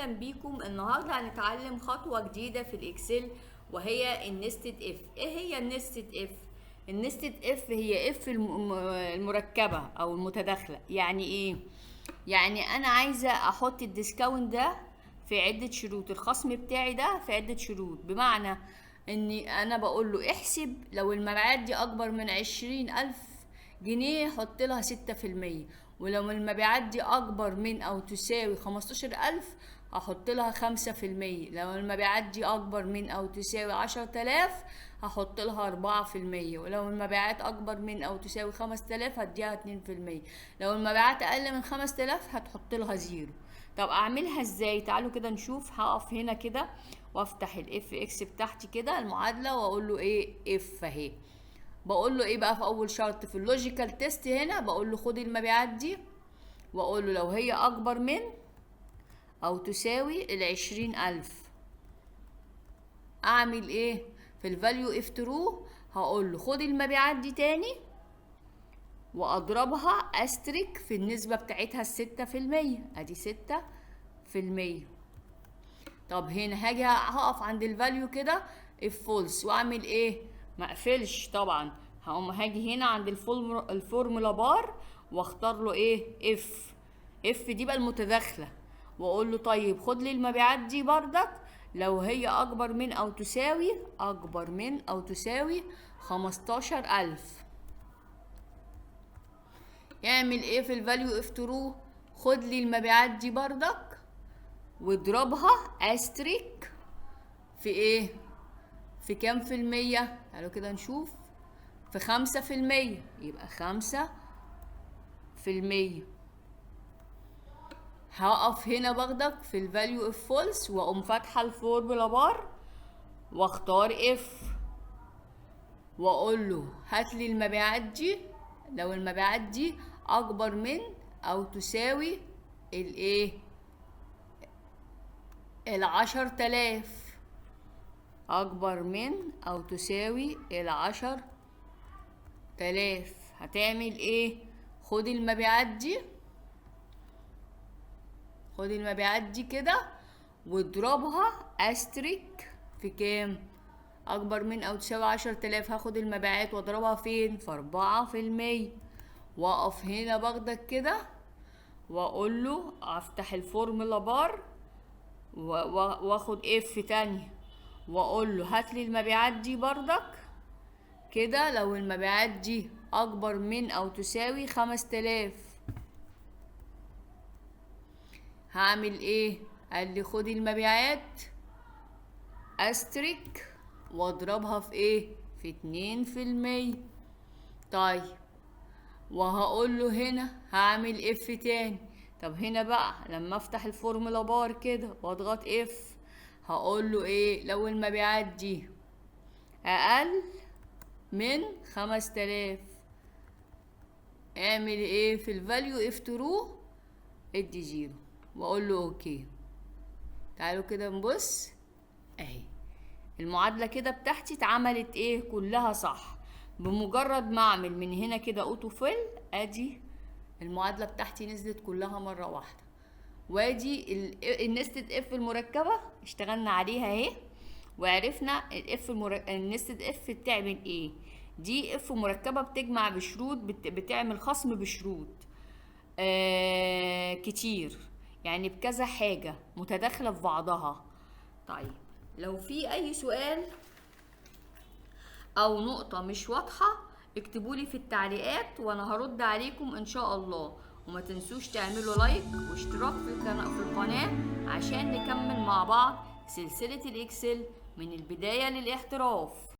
اهلا بيكم. النهارده هنتعلم خطوه جديده في الاكسل وهي النستد اف. ايه هي النستد اف؟ النستد اف هي اف المركبه او المتداخله. يعني ايه؟ يعني انا عايزه احط الديسكاونت ده في عده شروط، الخصم بتاعي ده في عده شروط، بمعنى اني انا بقول له احسب لو المبيعات دي اكبر من 20,000 جنيه حط لها 6%، ولو المبيعات دي أكبر من أو تساوي 15,000 هحط لها 5%، لو المبيعات دي أكبر من أو تساوي 10,000 هحط لها 4%، ولو المبيعات أكبر من أو تساوي 5,000 هديها 2%، لو المبيعات أقل من 5,000 هتحط لها 0. طب أعملها إزاي؟ تعالوا كده نشوف. هقف هنا كده وافتح الاف اكس بتاعتي كده المعادلة واقول له ايه؟ اف اهي. بقول له ايه بقى في اول شرط في اللوجيكال تيست هنا؟ بقول له خد المبيعات دي واقول له لو هي اكبر من او تساوي 20,000 اعمل ايه؟ في الفاليو اف ترو هقول له خد المبيعات دي تاني واضربها استريك في النسبة بتاعتها 6%، ادي 6%. طب هنا هاجي هقف عند الفاليو كده اف فولس واعمل ايه؟ ما اقفلش طبعا، هقوم هاجي هنا عند الفورمولا بار واختار له ايه؟ اف دي بقى المتداخله، واقول له طيب خد لي المبيعات دي بردك لو هي اكبر من او تساوي 15,000. يعمل ايه في الفاليو اف ترو؟ خد لي المبيعات دي بردك واضربها استريك في ايه؟ في كام في المية؟ تعالوا كده نشوف. في 5%، يبقى 5%. هقف هنا باخدك في الفاليو اف فولس واقوم فاتحه الفورمولا بار واختار اف واقول له هات لي المبيعات دي لو المبيعات دي اكبر من او تساوي الايه؟ 10,000. اكبر من او تساوي 10,000 هتعمل ايه؟ خد المبيعات دي كده واضربها استريك في كام؟ اكبر من او تساوي 10,000. هاخد المبيعات واضربها فين؟ في 4%. واقف هنا باخدك كده واقول له افتح الفورمولا بار واخد اف تانية واقول له هات لي المبيعات دي بردك كده لو المبيعات دي اكبر من او تساوي 5,000. هعمل ايه؟ قال لي خدي المبيعات استريك واضربها في ايه؟ في 2%. طيب وهقول له هنا هعمل اف تاني. طب هنا بقى لما افتح الفورمولا بار كده واضغط اف هقول له ايه؟ لو المبيعات دي اقل من 5,000 اعمل ايه؟ في الفاليو اف ترو ادي 0 واقول له اوكي. تعالوا كده نبص اهي المعادلة كده بتاعتي اتعملت ايه؟ كلها صح. بمجرد ما اعمل من هنا كده اوتو فيل ادي المعادلة بتاعتي نزلت كلها مرة واحدة. وادي النستد اف المركبة اشتغلنا عليها اهي وعرفنا النستد اف بتعمل ايه. دي اف مركبة بتجمع بشروط، بتعمل خصم بشروط كتير، يعني بكذا حاجة متداخلة في بعضها. طيب لو في اي سؤال او نقطة مش واضحة اكتبولي في التعليقات وانا هرد عليكم ان شاء الله. وما تنسوش تعملوا لايك واشتراك في القناة عشان نكمل مع بعض سلسلة الاكسل من البداية للاحتراف.